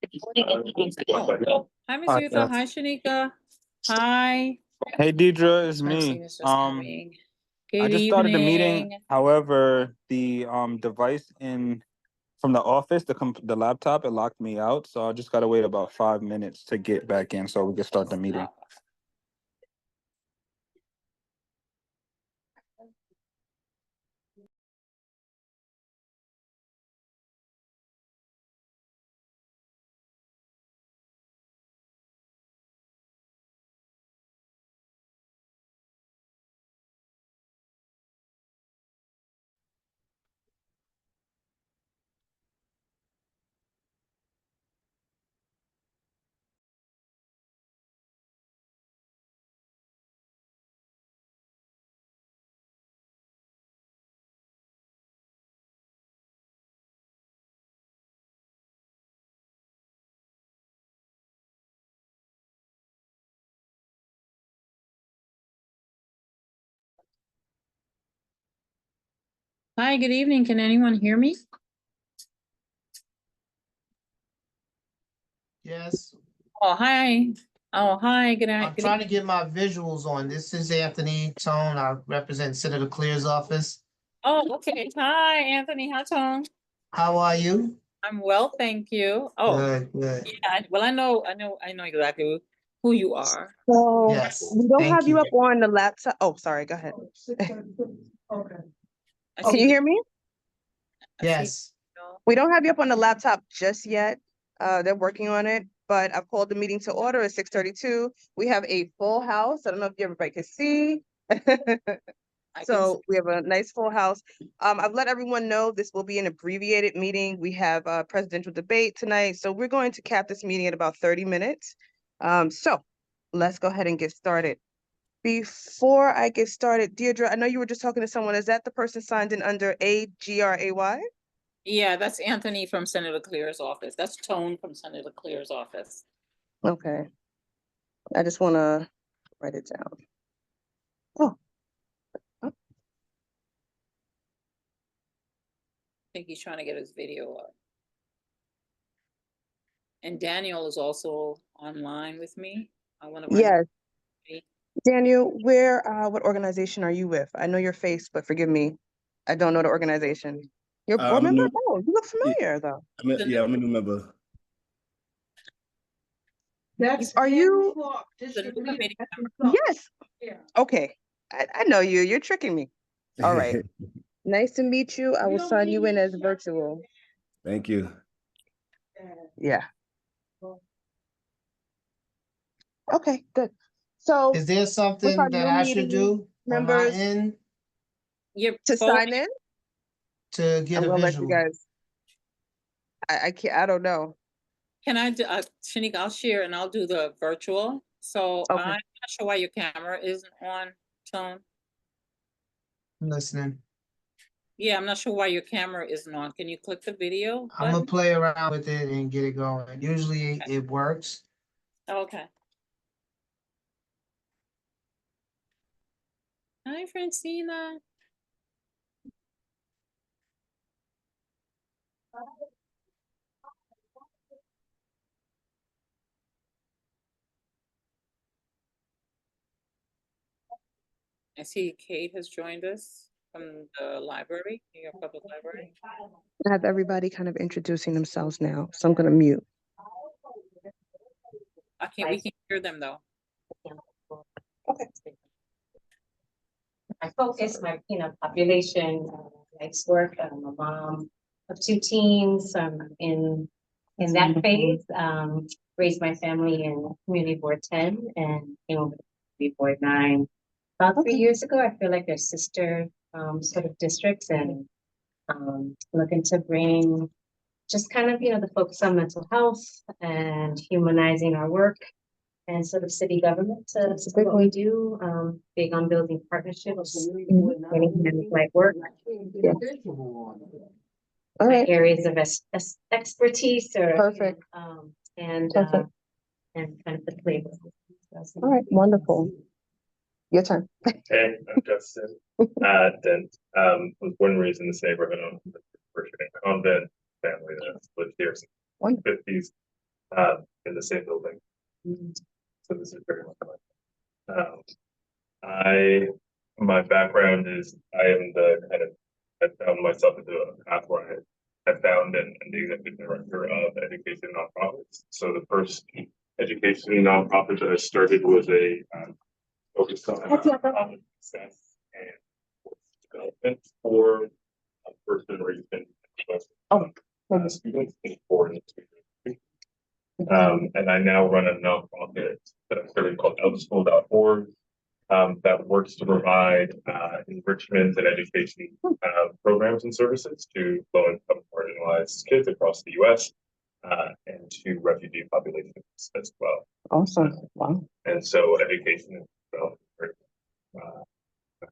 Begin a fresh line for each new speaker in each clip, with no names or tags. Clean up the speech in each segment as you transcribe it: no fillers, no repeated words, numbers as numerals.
Hi, Miss
Hi,
Yutha. Hi, Shanika. Hi.
Hey, Deidre, it's me.
Francine is just coming.
I
Good
just started the meeting.
evening.
However, the device from the office, the laptop, it locked me out. So I just gotta wait about 5 minutes to get back in so we can start the meeting.
Hi, good evening. Can anyone hear me?
Yes.
Oh, hi. Oh, hi. Good
I'm
night.
trying to get my visuals on. This is Anthony Tone. I represent Senator Clear's office.
Oh, okay. Hi, Anthony. Hi, Tom.
How are you?
I'm well, thank you. Oh,
Good.
yeah. Well, I know exactly who you are.
So
Yes.
we don't
Thank
have you up on the laptop. Oh, sorry. Go ahead.
Okay.
Can you hear me?
Yes.
We don't have you up on the laptop just yet. They're working on it, but I've called the meeting to order at 6:32. We have a full house. I don't know if everybody can see. So we have a nice full house. I've let everyone know this will be an abbreviated meeting. We have a presidential debate tonight. So we're going to cap this meeting at about 30 minutes. So let's go ahead and get started. Before I get started, Deirdre, I know you were just talking to someone. Is that the person signed in under AGRAY?
Yeah, that's Anthony from Senator Clear's office. That's Tone from Senator Clear's office.
Okay. I just want to write it down. Oh.
I think he's trying to get his video up. And Daniel is also online with me.
Yes. Daniel, what organization are you with? I know your face, but forgive me. I don't know the organization. You're a board member? Oh, you look familiar though.
I'm a new member.
Are you? Yes.
Yeah.
Okay. I know you. You're tricking me. All right. Nice to meet you. I will sign you in as virtual.
Thank you.
Yeah. Okay, good. So
Is there something that I should do on my end
to sign in?
To get a
I'm gonna let you
visual?
guys. I can't. I don't know.
Can I do, Shanika, I'll share and I'll do the virtual. So
Okay.
I'm not sure why your camera isn't on, Tone.
I'm listening.
Yeah, I'm not sure why your camera isn't on. Can you click the video
I'm gonna
button?
play around with it and get it going. Usually it works.
Okay. Hi, Francina. I see Kate has joined us from the library, New York Public Library.
I have everybody kind of introducing themselves now, so I'm gonna mute.
We can hear them though.
Okay.
My focus, my population, life's work. I'm a mom of 2 teens. In that phase, raised my family in Community Board 10 and came over to Community Board 9 about 3 years ago. I feel like they're sister sort of districts, and looking to bring just kind of the focus on mental health and humanizing our work and sort of city government to what we do, big on building partnerships, getting like work.
Yeah. All right.
Areas of expertise or
Perfect.
And
Perfect.
and kind of the flavor.
All right, wonderful. Your turn.
Hey, I'm Justin Dent. Was born and raised in this neighborhood on the Richard and Convent family that's lived here since the 50s. in the same building. So this is very much my background is I am I found myself into a path where I found and the executive director of education nonprofits. So the first education nonprofit that I started was a focused on success and development for first generation students in foreign countries. And I now run a nonprofit that I started called outschool.org. That works to provide enrichment and education programs and services to low-income marginalized kids across the U.S. And to refugee populations as well.
Awesome. Wow.
And so education is very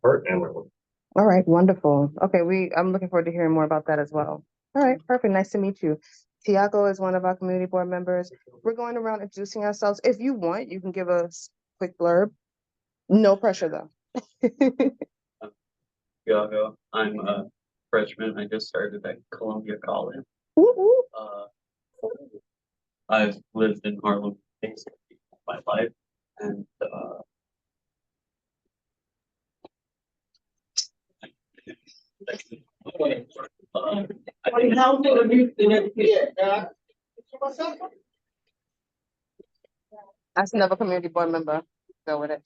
heart and my work.
All right, wonderful. Okay, I'm looking forward to hearing more about that as well. All right, perfect. Nice to meet you. Tiago is one of our community board members. We're going around introducing ourselves. If you want, you can give us a quick blurb. No pressure though.
Tiago, I'm a freshman. I just started at Columbia College.
Woo woo.
I've lived in Harlem basically my life, and
That's another community board member. Go with it.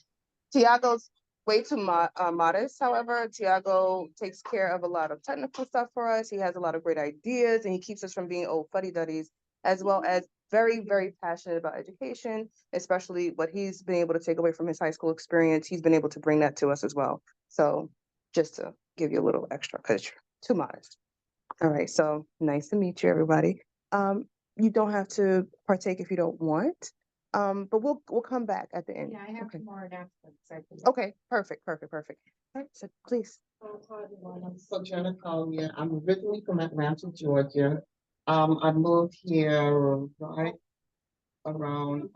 Tiago's way too modest. However, Tiago takes care of a lot of technical stuff for us. He has a lot of great ideas, and he keeps us from being old fuddy-duddies, as well as very, very passionate about education, especially what he's been able to take away from his high school experience. He's been able to bring that to us as well. So just to give you a little extra, because you're too modest. All right, so nice to meet you, everybody. You don't have to partake if you don't want. But we'll come back at the end.
Yeah, I have
Okay.
more announcements.
Okay, perfect. All right, so please.
So Jenna Collier, I'm originally from Atlanta, Georgia. I moved here right around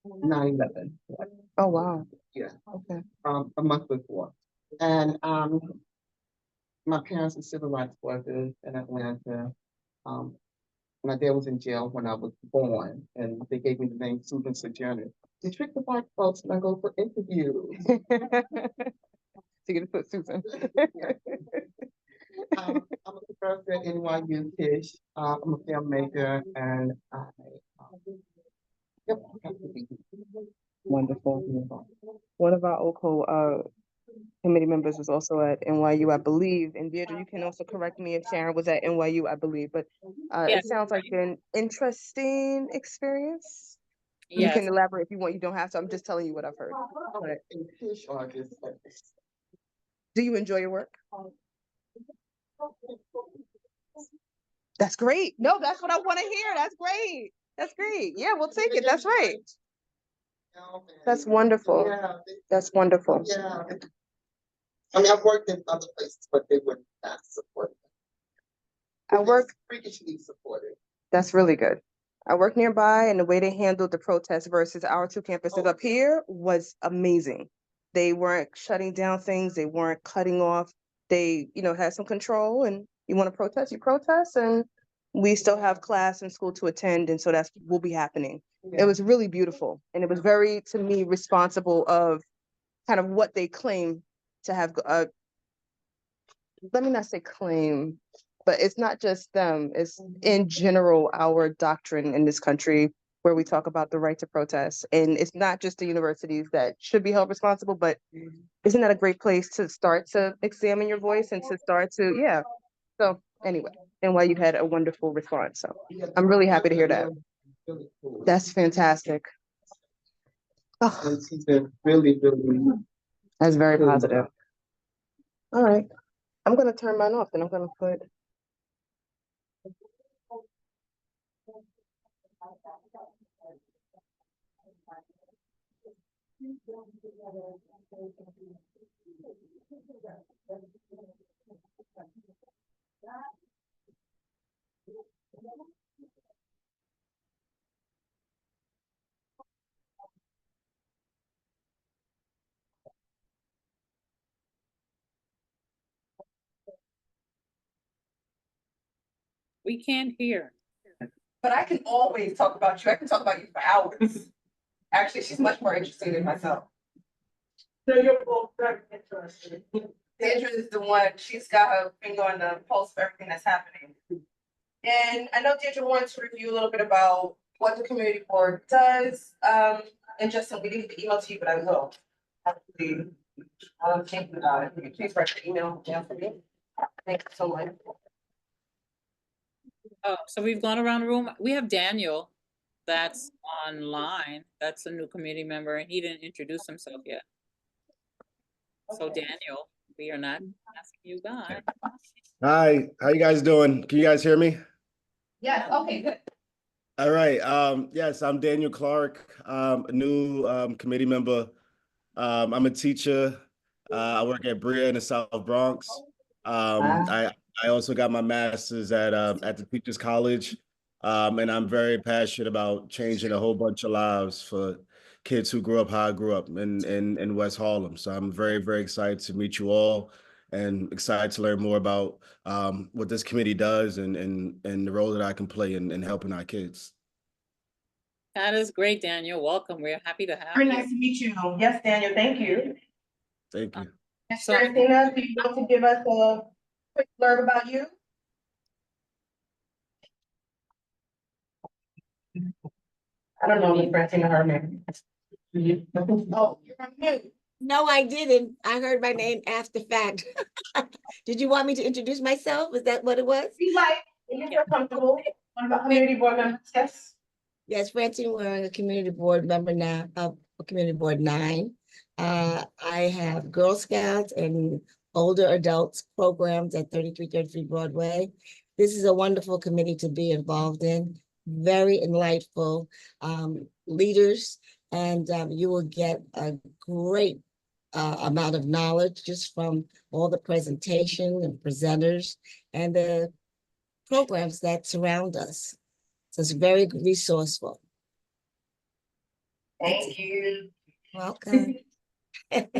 9/11.
Oh, wow.
Yeah,
Okay.
a month before. And my parents are civil rights workers in Atlanta. My dad was in jail when I was born, and they gave me the name Susan Sojourner to trick the white folks when I go for interviews.
So you're gonna put Susan.
I'm a professor at NYU Tisch. I'm a filmmaker, and yep, I'm happy to be here.
Wonderful. One of our OCO committee members was also at NYU, I believe. And Deirdre, you can also correct me if Sharon was at NYU, I believe. But
Yes.
it sounds like an interesting experience. You
Yes.
can elaborate if you want. You don't have to. I'm just telling you what I've heard.
Okay, and Tisch are just
Do you enjoy your work? That's great. No, that's what I want to hear. That's great. That's great. Yeah, we'll take it. That's right. That's wonderful.
Yeah,
That's wonderful.
yeah. I mean, I've worked in other places, but they were not supportive.
I work.
Freakishly supportive.
That's really good. I work nearby, and the way they handled the protest versus our two campuses up here was amazing. They weren't shutting down things. They weren't cutting off. They, had some control, and you want to protest, you protest, and we still have class and school to attend, and so will be happening. It was really beautiful, and it was very, to me, responsible of kind of what they claim to have. Let me not say claim, but it's not just them. It's in general our doctrine in this country where we talk about the right to protest. And it's not just the universities that should be held responsible, but isn't that a great place to start to examine your voice and to start to, yeah. So anyway, and why you had a wonderful response. So I'm really happy to hear that.
Really cool.
That's fantastic. Oh,
And she's been really, really.
that's very positive. All right. I'm going to turn mine off, and I'm going to put.
We can't hear.
but I can always talk about you. I can talk about you for hours. Actually, she's much more interesting than myself.
So you're both very interested.
Sandra is the one, she's got her finger on the pulse of everything that's happening. And I know Deirdre wanted to review a little bit about what the community board does. And Justin, we didn't get the email to you, but I will. Actually, think about it. Will you please write the email down for me? Thank you so much.
Oh, so we've gone around the room. We have Daniel that's online. That's a new community member and he didn't introduce himself yet. So Daniel, we are not asking you guys.
Hi, how you guys doing? Can you guys hear me?
Yes, okay, good.
All right. Yes, I'm Daniel Clark, a new committee member. I'm a teacher. I work at Brea in the South Bronx. I also got my master's at the Teachers College, and I'm very passionate about changing a whole bunch of lives for kids who grew up how I grew up in West Harlem. So I'm very, very excited to meet you all and excited to learn more about what this committee does and the role that I can play in helping our kids.
That is great, Daniel. Welcome. We're happy to have
Very
you.
nice to meet you. Yes, Daniel, thank you.
Thank you.
Ms.
So-
Christina, do you want to give us a quick blurb about you? I don't know, Ms. Christina Herman. Oh, you're on mute.
No, I didn't. I heard my name after fact. Did you want me to introduce myself? Is that what it was?
Be like, if you feel comfortable, one of our community board members, yes.
Yes, Francine, we're a community board member now of Community Board 9. I have Girl Scouts and older adults programs at 3333 Broadway. This is a wonderful committee to be involved in. Very enlightful leaders, and you will get a great amount of knowledge just from all the presentation and presenters and the programs that surround us. So it's very resourceful.
Thank you.
Welcome.
And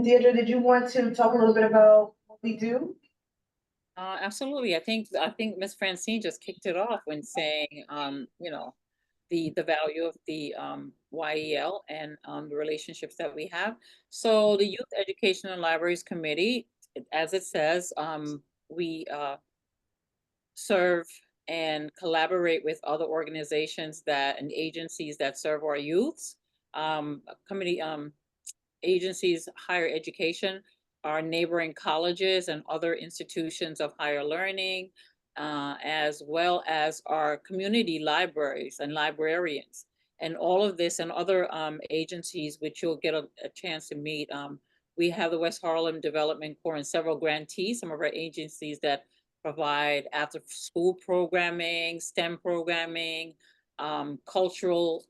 Deirdre, did you want to talk a little bit about what we do?
Absolutely. I think Miss Francine just kicked it off when saying, you know, the value of the YEL and the relationships that we have. So the Youth Education and Libraries Committee, as it says, we serve and collaborate with other organizations and agencies that serve our youths. Committee agencies, higher education, our neighboring colleges and other institutions of higher learning, as well as our community libraries and librarians. And all of this and other agencies, which you'll get a chance to meet. We have the West Harlem Development Corps and several grantees, some of our agencies that provide after school programming, STEM programming, cultural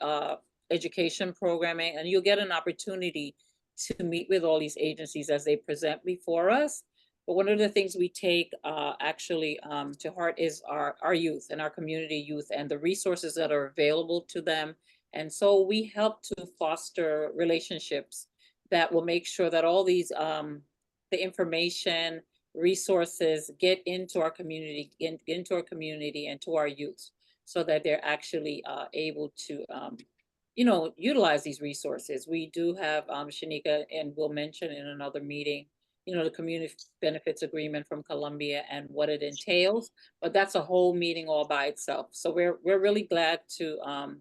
education programming, and you'll get an opportunity to meet with all these agencies as they present before us. But one of the things we take actually to heart is our youth and our community youth and the resources that are available to them. And so we help to foster relationships that will make sure that all these, the information, resources get into our community, into our community and to our youth so that they're actually able to you know, utilize these resources. We do have Shanika, and we'll mention in another meeting, you know, the community benefits agreement from Columbia and what it entails, but that's a whole meeting all by itself. So we're really glad to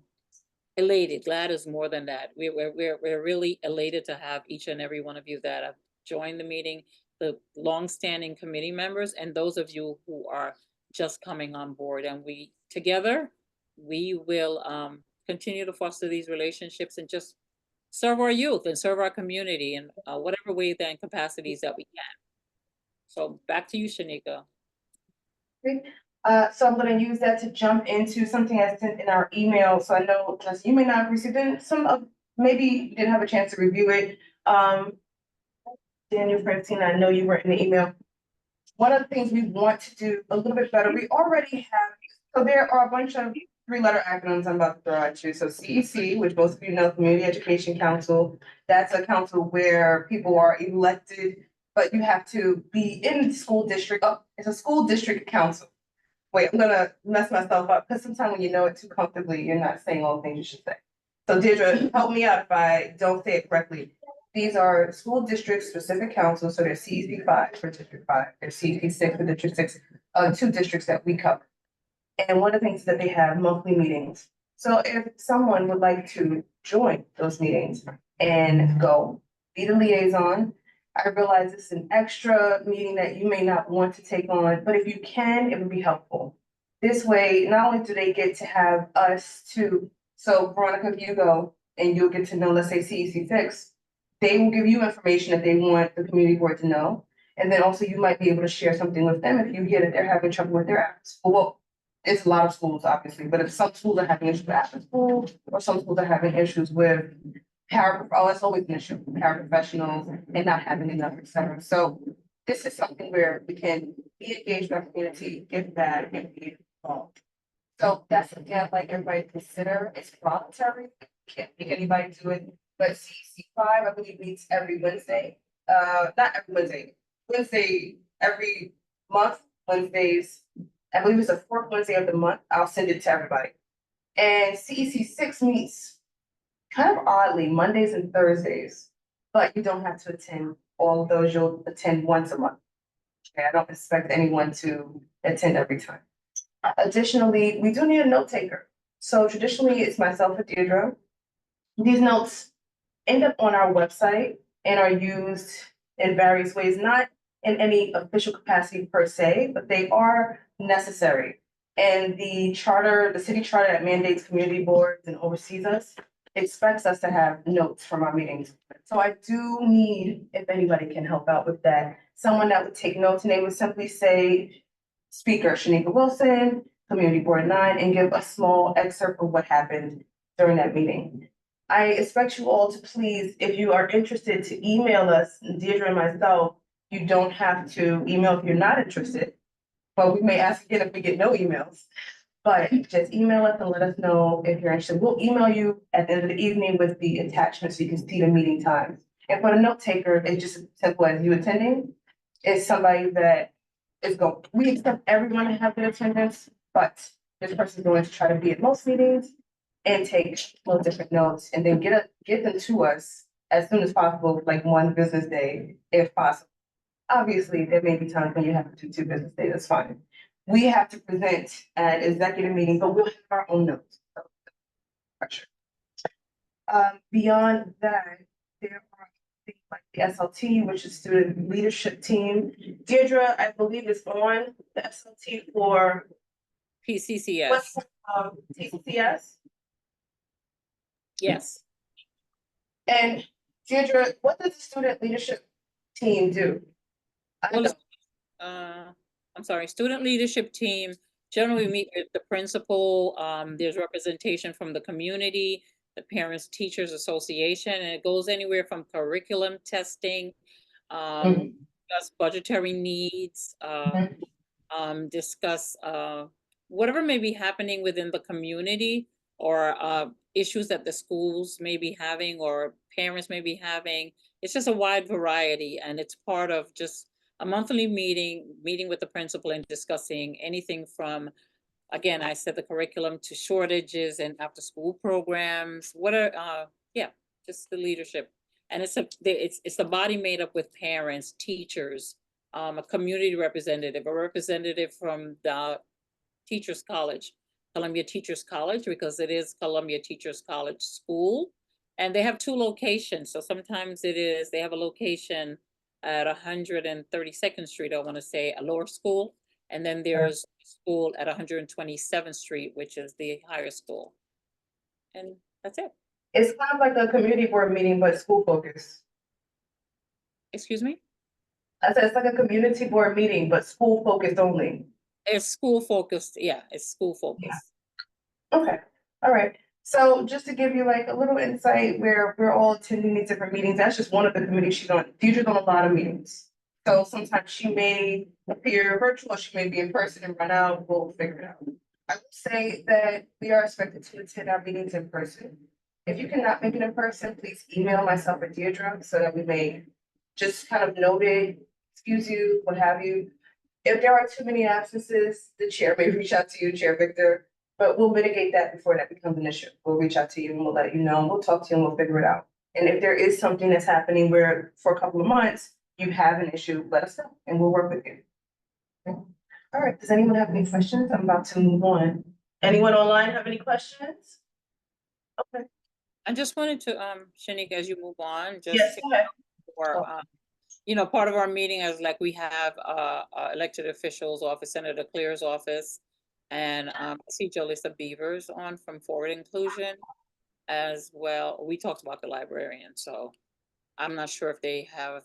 elated. Glad is more than that. We're really elated to have each and every one of you that have joined the meeting, the longstanding committee members, and those of you who are just coming on board. And we together, we will continue to foster these relationships and just serve our youth and serve our community in whatever way and capacities that we can. So back to you, Shanika.
Great. So I'm gonna use that to jump into something I sent in our email. So I know, Justin, you may not have received it. Maybe you didn't have a chance to review it. Daniel, Francine, I know you were in the email. One of the things we want to do a little bit better, we already have, so there are a bunch of 3-letter acronyms I'm about to throw at you. So CEC, which most of you know, Community Education Council, that's a council where people are elected, but you have to be in the school district. It's a school district council. wait, I'm gonna mess myself up, because sometimes when you know it too comfortably, you're not saying all the things you should say. So Deirdre, help me out if I don't say it correctly. These are school district specific councils, so there's CEC5 for District 5, there's CEC6 for District 6, two districts that we cover. And one of the things that they have monthly meetings. So if someone would like to join those meetings and go be the liaison, I realize it's an extra meeting that you may not want to take on, but if you can, it would be helpful. This way, not only do they get to have us too, so Veronica, if you go and you'll get to know, let's say CEC6, they will give you information that they want the community board to know. And then also you might be able to share something with them if you hear that they're having trouble with their apps. Well, it's a lot of schools, obviously, but if some schools are having issues with after school, or some schools are having issues with that's always an issue, paraprofessionals and not having enough, et cetera. So this is something where we can be engaged with our community, give back, and be involved. So that's something I'd like everybody to consider. It's voluntary, can't make anybody do it, but CC5, I believe, meets every Wednesday. Not every Wednesday, Wednesday every month, Wednesdays. I believe it's the fourth Wednesday of the month. I'll send it to everybody. And CEC6 meets kind of oddly Mondays and Thursdays, but you don't have to attend all of those. You'll attend once a month. Okay, I don't expect anyone to attend every time. Additionally, we do need a note taker. So traditionally, it's myself and Deirdre. These notes end up on our website and are used in various ways, not in any official capacity per se, but they are necessary. And the charter, the city charter that mandates community boards and oversees us, expects us to have notes from our meetings. So I do need, if anybody can help out with that, someone that would take notes, and they would simply say, Speaker Shanika Wilson, Community Board 9, and give a small excerpt of what happened during that meeting. I expect you all to please, if you are interested, to email us, Deirdre and myself. You don't have to email if you're not interested, but we may ask again if we get no emails. But just email us and let us know if you're interested. We'll email you at the end of the evening with the attachment so you can see the meeting times. And for the note taker, it's just as simple as you attending. It's somebody that is going, we expect everyone to have their attendance, but this person is going to try to be at most meetings and take little different notes and then get them to us as soon as possible, like one business day, if possible. Obviously, there may be times when you have to do 2 business days, that's fine. We have to present at executive meeting, but we'll have our own notes. Beyond that, there are things like the SLT, which is student leadership team. Deirdre, I believe, is on the SLT for
PCCS.
TCCS.
Yes.
And Deirdre, what does the student leadership team do?
I'm sorry, student leadership team, generally we meet with the principal, there's representation from the community, the Parents Teachers Association, and it goes anywhere from curriculum testing, discuss budgetary needs, discuss whatever may be happening within the community, or issues that the schools may be having or parents may be having. It's just a wide variety, and it's part of just a monthly meeting with the principal and discussing anything from, again, I said the curriculum, to shortages and after school programs. What are just the leadership. And it's the body made up with parents, teachers, a community representative, a representative from the Teachers College, Columbia Teachers College, because it is Columbia Teachers College School. And they have 2 locations. So sometimes they have a location at 132nd Street, I want to say, a lower school. And then there's a school at 127th Street, which is the higher school. And that's it.
It's kind of like a community board meeting, but school focused.
Excuse me?
I said it's like a community board meeting, but school focused only.
It's school focused. Yeah, it's school focused.
Yeah. Okay. All right. So just to give you like a little insight where we're all attending these different meetings, that's just one of the committees she's on. Deirdre's on a lot of meetings. So sometimes she may appear virtual, she may be in person and run out, we'll figure it out. I would say that we are expected to attend our meetings in person. If you cannot make it in person, please email myself or Deirdre so that we may just kind of note it, excuse you, what have you. If there are too many absences, the chair may reach out to you, Chair Victor, but we'll mitigate that before that becomes an issue. We'll reach out to you and we'll let you know, and we'll talk to you and we'll figure it out. And if there is something that's happening where for a couple of months, you have an issue, let us know and we'll work with you. Okay. All right, does anyone have any questions? I'm about to move on. Anyone online have any questions? Okay.
I just wanted to, Shanika, as you move on, just
Yes, go ahead.
for, you know, part of our meeting is like we have elected officials office, Senator Clear's office, and I see Jolissa Beavers on from Forward Inclusion as well. We talked about the librarian, so I'm not sure if they have.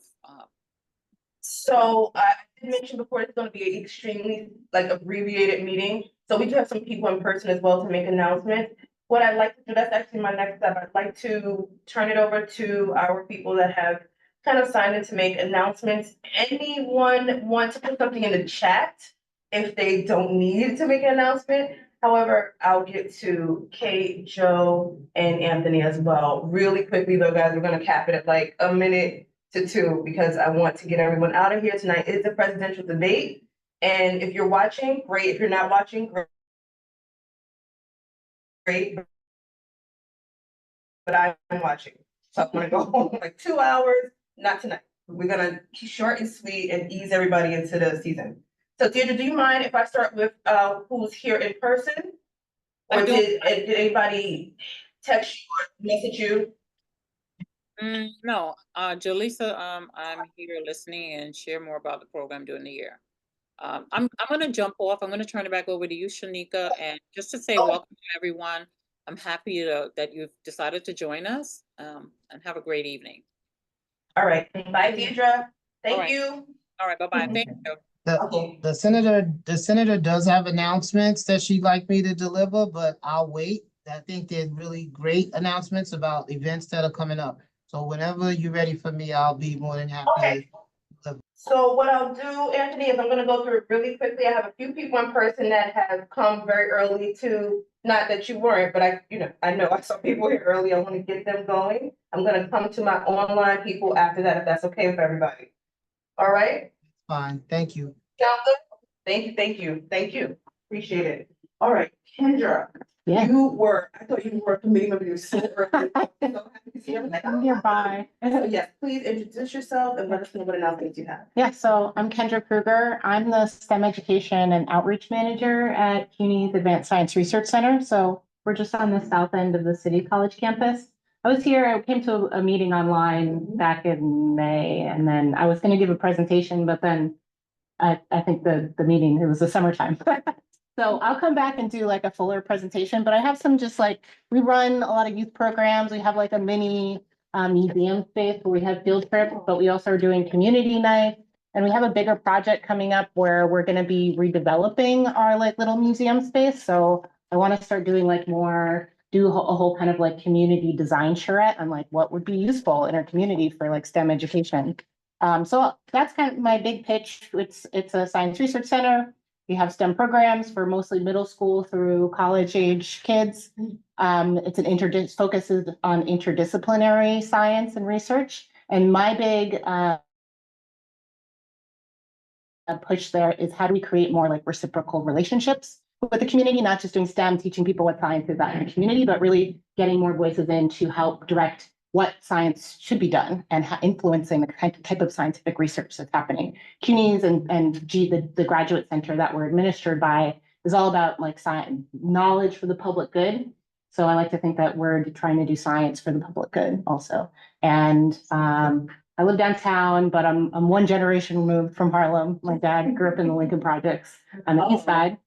So I did mention before, it's gonna be an extremely like abbreviated meeting. So we do have some people in person as well to make announcements. What I'd like to do, that's actually my next step. I'd like to turn it over to our people that have kind of signed in to make announcements. Anyone want to put something in the chat if they don't need to make an announcement? However, I'll get to Kate, Joe, and Anthony as well. Really quickly though, guys, we're gonna cap it at like a minute to 2 because I want to get everyone out of here. Tonight is the presidential debate. And if you're watching, great. If you're not watching, great. But I'm watching. So I'm gonna go home like 2 hours, not tonight. We're gonna keep short and sweet and ease everybody into the season. So Deirdre, do you mind if I start with who's here in person? Or did anybody text you or message you?
No, Jolissa, I'm here listening and share more about the program during the year. I'm gonna jump off. I'm gonna turn it back over to you, Shanika, and just to say welcome to everyone. I'm happy that you've decided to join us, and have a great evening.
All right, bye, Deirdre. Thank
right.
you.
All right, bye-bye. Thank you.
The senator does have announcements that she'd like me to deliver, but I'll wait. I think they're really great announcements about events that are coming up. So whenever you're ready for me, I'll be more than happy to deliver.
So what I'll do, Anthony, is I'm gonna go through it really quickly. I have a few people in person that have come very early to, not that you weren't, but I know I saw people here early. I want to get them going. I'm gonna come to my online people after that, if that's okay with everybody. All right?
Fine, thank you.
Sound good? Thank you. Appreciate it. All right, Kendra.
Yeah.
I thought you were a committee member, you were so early. So happy to see you.
I'm nearby.
So yes, please introduce yourself and let us know what announcements you have.
Yeah, so I'm Kendra Kruger. I'm the STEM Education and Outreach Manager at CUNY's Advanced Science Research Center. So we're just on the south end of the City College campus. I came to a meeting online back in May, and then I was going to give a presentation, but then I think the meeting, it was the summertime. So I'll come back and do like a fuller presentation, but I have some just like, we run a lot of youth programs. We have like a mini museum space where we have field trips, but we also are doing community night. And we have a bigger project coming up where we're going to be redeveloping our like little museum space. So I want to start doing like do a whole kind of like community design charrette on like what would be useful in our community for like STEM education. So that's kind of my big pitch. It's a science research center. We have STEM programs for mostly middle school through college age kids. It's focuses on interdisciplinary science and research. And my big push there is how do we create more like reciprocal relationships with the community, not just doing STEM, teaching people what science is out in the community, but really getting more voices in to help direct what science should be done and influencing the type of scientific research that's happening. CUNY's and the graduate center that we're administered by is all about like science, knowledge for the public good. So I like to think that we're trying to do science for the public good also. And I live downtown, but I'm one generation removed from Harlem. My dad grew up in the Lincoln Projects on the east side.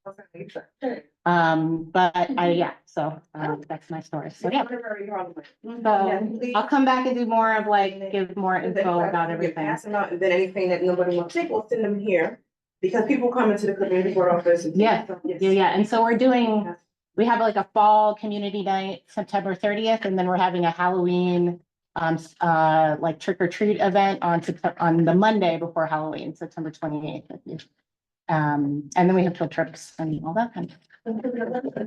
So that's my story. So yeah. So I'll come back and do more of like, give more info about everything.
Pass them out, and then anything that nobody wants to take, we'll send them here. Because people come into the community board office.
Yeah. And so we have like a fall community night, September 30th, and then we're having a Halloween like trick or treat event on the Monday before Halloween, September 28th. And then we have field trips and all that kind of.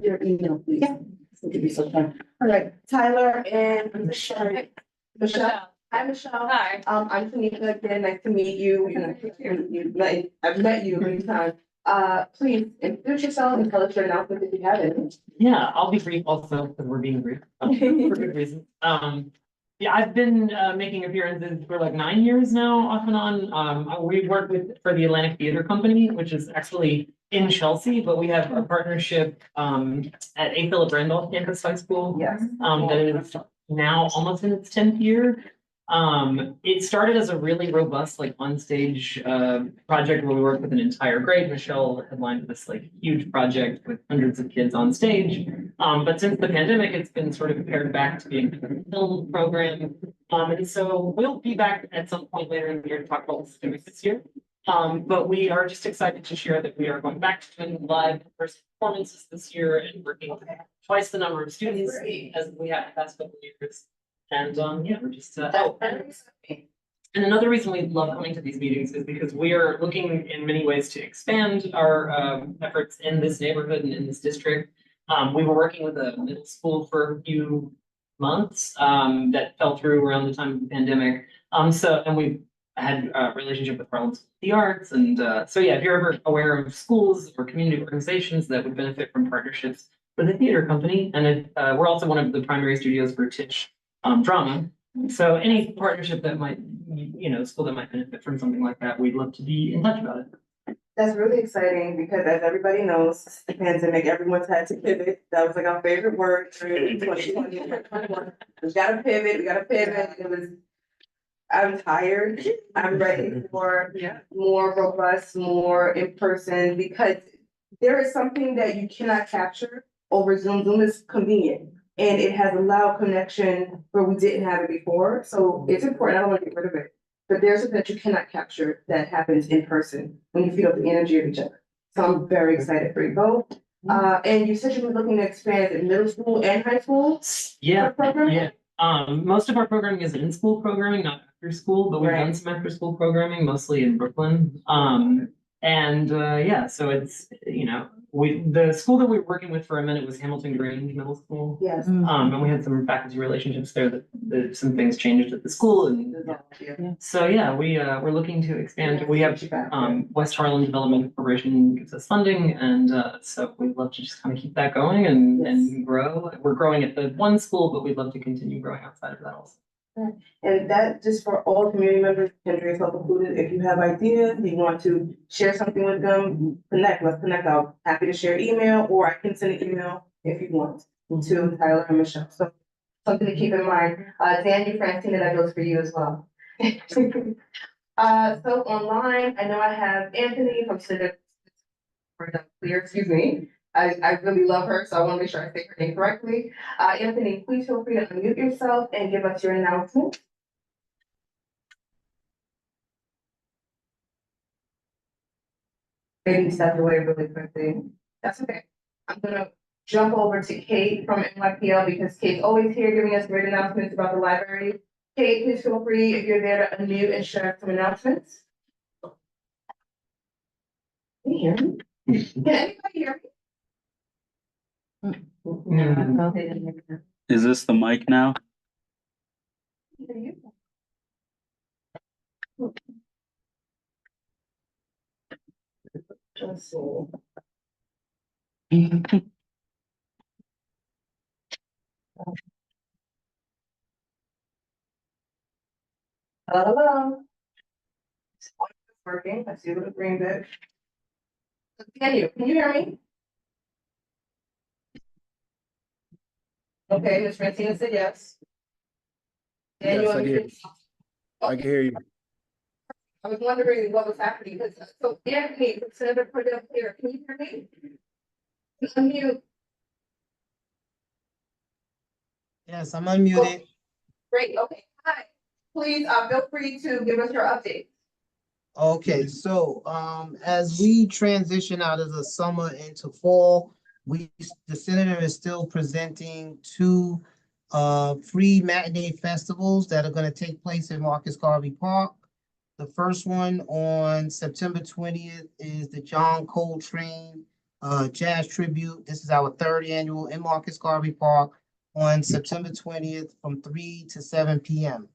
Your email, please. Yeah. All right, Tyler and Michelle. Michelle, Hi, Michelle.
Hi.
I'm Tanika again. Nice to meet you. I've met you many times. Please introduce yourself and tell us your announcement if you have it.
Yeah, I'll be brief also because we're being brief for good reason. Yeah, I've been making appearances for like 9 years now, off and on. We work for the Atlantic Theater Company, which is actually in Chelsea, but we have a partnership at A. Philip Randolph Campus High School.
Yes.
That is now almost in its 10th year. It started as a really robust, like on-stage project where we worked with an entire grade. Michelle headlined this like huge project with hundreds of kids on stage. But since the pandemic, it's been sort of pared back to being a film program. And so we'll be back at some point later in the year to talk about what's doing this year. But we are just excited to share that we are going back to doing live in-person performances this year and working with twice the number of students as we have the past couple of years. And yeah, we're just and another reason we love coming to these meetings is because we are looking in many ways to expand our efforts in this neighborhood and in this district. We were working with a middle school for a few months that fell through around the time of the pandemic. And we had a relationship with Harlem School of the Arts. And so yeah, if you're ever aware of schools or community organizations that would benefit from partnerships with a theater company, and we're also one of the primary studios for Titch drama. So any partnership that might, school that might benefit from something like that, we'd love to be in touch about it.
That's really exciting because as everybody knows, the pandemic, everyone's had to pivot. That was like our favorite word during 2020. We gotta pivot, I'm tired. I'm ready for more robust, more in person, because there is something that you cannot capture over Zoom. Zoom is convenient and it has allowed connection where we didn't have it before. So it's important. I don't want to get rid of it, but there's something that you cannot capture that happens in person when you feel the energy of each other. So I'm very excited for you both. And you said you were looking to expand in middle school and high school?
Yeah. Most of our programming is in-school programming, not after school, but we've done some after-school programming, mostly in Brooklyn. So it's, the school that we were working with for a minute was Hamilton Grange Middle School.
Yes.
And we had some faculty relationships there that some things changed at the school. And so, we're looking to expand. We have West Harlem Development Corporation gives us funding. And so we'd love to just kind of keep that going and grow. We're growing at the one school, but we'd love to continue growing outside of that also.
And that just for all community members, Kendra yourself included, if you have ideas, you want to share something with them, let's connect. I'm happy to share email, or I can send an email if you want to Tyler and Michelle. So something to keep in mind. Daniel, Francina, that goes for you as well. So online, I know I have Anthony from Center for the Clear, excuse me. I really love her, so I want to make sure I say her name correctly. Anthony, please feel free to unmute yourself and give us your announcement. Maybe step away really quickly. That's okay. I'm gonna jump over to Kate from NYPL because Kate's always here giving us great announcements about the library. Kate, please feel free if you're there to unmute and share some announcements. Can you hear me? Can anybody hear me?
Is this the mic now?
Let's see. Hello. It's working. I see a little green bit. Can you hear me? Okay, Ms. Francina said yes.
Yes, I can hear you. I can hear you.
I was wondering what was happening because so Anthony, Senator put it up here. Can you hear me? Unmute.
Yes, I'm unmuted.
Great. Okay. Hi. Please feel free to give us your update.
Okay, so as we transition out of the summer into fall, the senator is still presenting two free matinee festivals that are going to take place in Marcus Garvey Park. The first one on September 20th is the John Coltrane Jazz Tribute. This is our third annual in Marcus Garvey Park on September 20th from 3 to 7 p.m.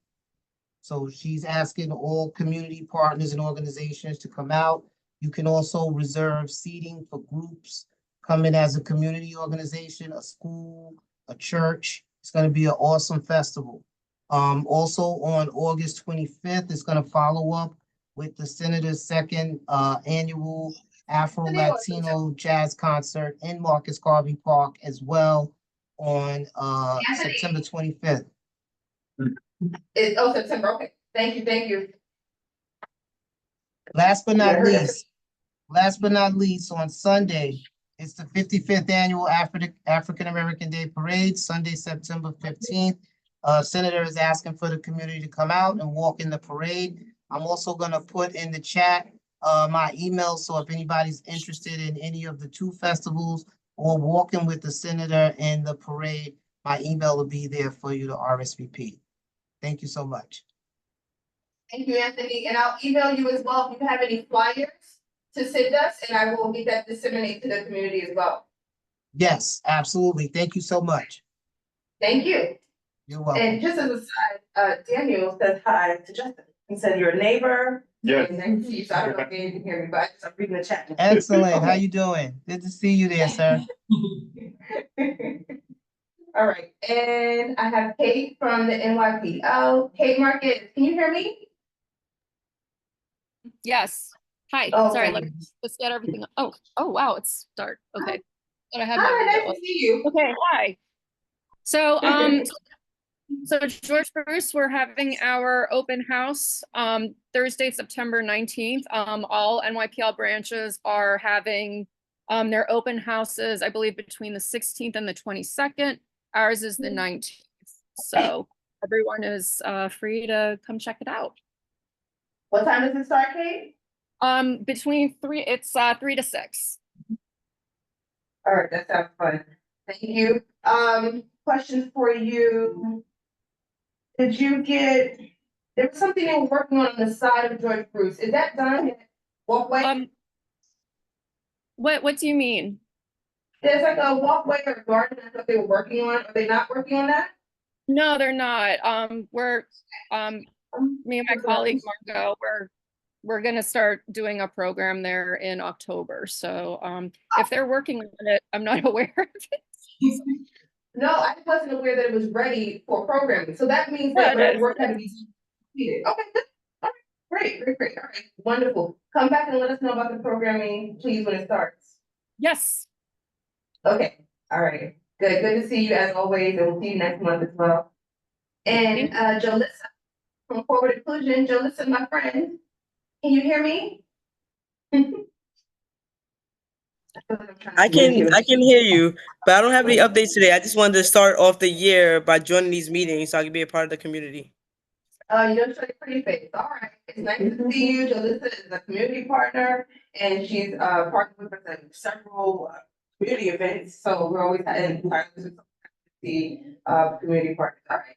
So she's asking all community partners and organizations to come out. You can also reserve seating for groups, come in as a community organization, a school, a church. It's gonna be an awesome festival. Also on August 25th, it's gonna follow up with the Senator's second annual Afro-Latino jazz concert in Marcus Garvey Park as well on September 25th.
September, okay. Thank you.
Last but not least, on Sunday, it's the 55th annual African American Day Parade, Sunday, September 15th. Senator is asking for the community to come out and walk in the parade. I'm also gonna put in the chat my email, so if anybody's interested in any of the two festivals or walking with the senator in the parade, my email will be there for you to RSVP. Thank you so much.
Thank you, Anthony, and I'll email you as well if you have any flyers to send us, and I will get that disseminated to the community as well.
Yes, absolutely. Thank you so much.
Thank you.
You're welcome.
And just as a side, Daniel says hi to Justin. He said you're a neighbor.
Yes.
And nice to see you. So I don't know if you can hear me, but I'm reading the chat.
Excellent. How you doing? Good to see you there, sir.
All right, and I have Kate from the NYPL. Kate Marcus, can you hear me?
Yes. Hi.
Oh,
Sorry.
thank
Let's get everything. Oh, wow. It's dark. Okay. Thought I had
Hi,
my
nice
window
to see you.
up. Okay. Hi. So, so George Bruce, we're having our open house Thursday, September 19th. All NYPL branches are having their open houses, I believe, between the 16th and the 22nd. Ours is the 19th. So everyone is free to come check it out.
What time does it start, Kate?
Between 3 to 6.
All right, that sounds fun. Thank you. Questions for you. Did you get, there was something they were working on the side of George Bruce. Is that done? Walkway?
What do you mean?
There's like a walkway or a garden that's what they were working on. Are they not working on that?
No, they're not. We're me and my colleague Margot, we're gonna start doing a program there in October. So if they're working on it, I'm not aware of it.
No, I wasn't aware that it was ready for programming. So that means that work had to be completed. Okay, good. All right, great. All right, wonderful. Come back and let us know about the programming, please, when it starts.
Yes.
Okay, all right. Good to see you as always, and we'll see you next month as well. And Jolissa from Forward Inclusion, Jolissa, my friend, can you hear me?
I can hear you, but I don't have any updates today. I just wanted to start off the year by joining these meetings so I can be a part of the community.
You don't show your pretty face. All right. It's nice to see you. Jalissa is a community partner, and she's partnered with us at several community events. So we're always having the community partners. All right.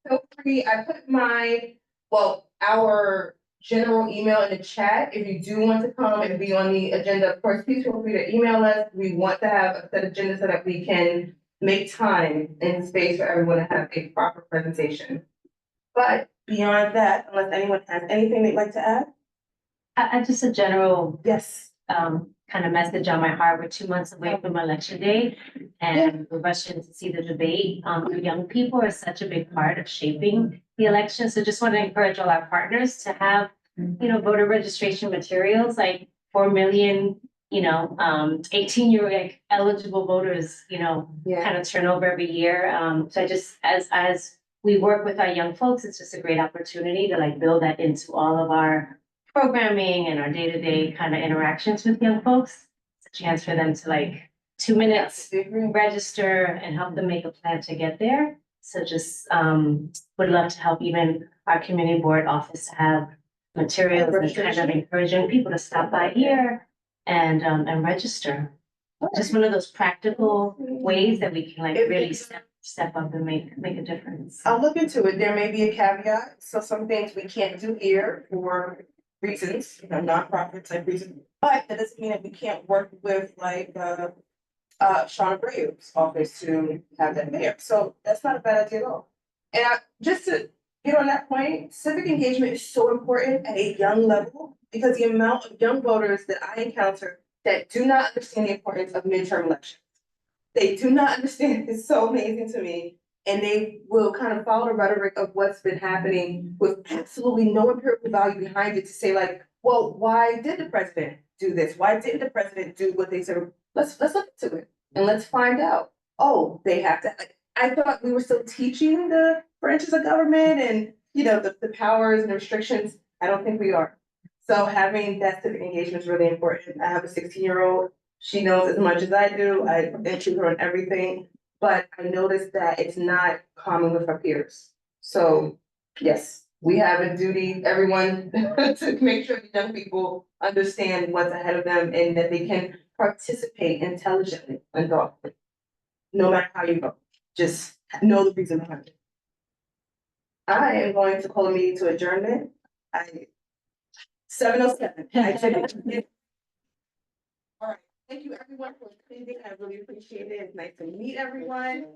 Feel free. I put our general email in the chat. If you do want to come and be on the agenda, of course, please feel free to email us. We want to have a set agenda so that we can make time and space for everyone to have a proper presentation. But beyond that, unless anyone has anything they'd like to add?
I just a general
yes
kind of message on my heart. We're 2 months away from election day, and we're rushing to see the debate. Young people are such a big part of shaping the election. So just want to encourage all our partners to have, voter registration materials, like 4 million, 18-year eligible voters, kind of turn over every year. So I just, as we work with our young folks, it's just a great opportunity to build that into all of our programming and our day-to-day kind of interactions with young folks. It's a chance for them to 2 minutes register and help them make a plan to get there. So just would love to help even our community board office to have materials and kind of encouraging people to stop by here and register. Just one of those practical ways that we can really step up and make a difference.
I'll look into it. There may be a caveat. So some things we can't do here for reasons, nonprofit type reasons, but that doesn't mean that we can't work with Shauna Abreu's office to have that there. So that's not a bad idea at all. And just to get on that point, civic engagement is so important at a young level because the amount of young voters that I encounter that do not understand the importance of midterm elections. They do not understand. It's so amazing to me. And they will kind of follow the rhetoric of what's been happening with absolutely no empirical value behind it to say like, well, why did the president do this? Why didn't the president do what they said? Let's look into it and let's find out. Oh, they have to, like, I thought we were still teaching the branches of government and, you know, the powers and the restrictions. I don't think we are. So having that civic engagement is really important. I have a 16-year-old. She knows as much as I do. I include her on everything, but I noticed that it's not common with her peers. So yes, we have a duty, everyone, to make sure the young people understand what's ahead of them and that they can participate intelligently and thoughtfully. No matter how you vote, just know the reason behind it. I am going to call a meeting to adjournment. 7:07. All right, thank you everyone for attending. I really appreciate it. It's nice to meet everyone.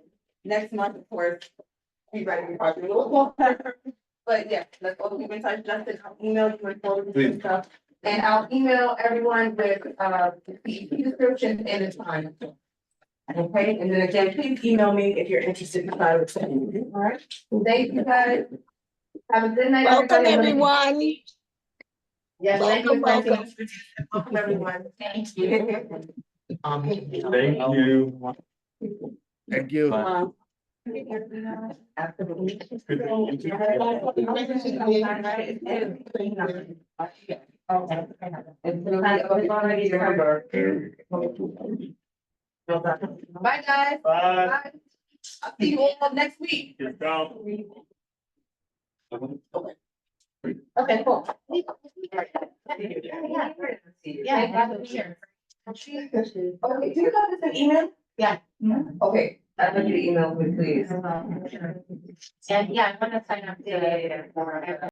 Next month, of course, be ready to talk a little more. But yeah, let's all keep in touch. Justin, I'll email you and forward you and stuff. And I'll email everyone with the description and the time. Okay, and then again, please email me if you're interested in private session. All right, thank you guys. Have a good night.
Welcome,
everybody.
everyone.
Yes, thank you.
Welcome,
Welcome, welcome everyone. Thank you.
Thank you.
Thank you.
Bye, guys.
Bye.
I'll see you all next week.
Good job.
Okay, cool. Okay, do you have this in email? Yeah. Okay, I'd like you to email me, please.
And yeah, I'm gonna sign up to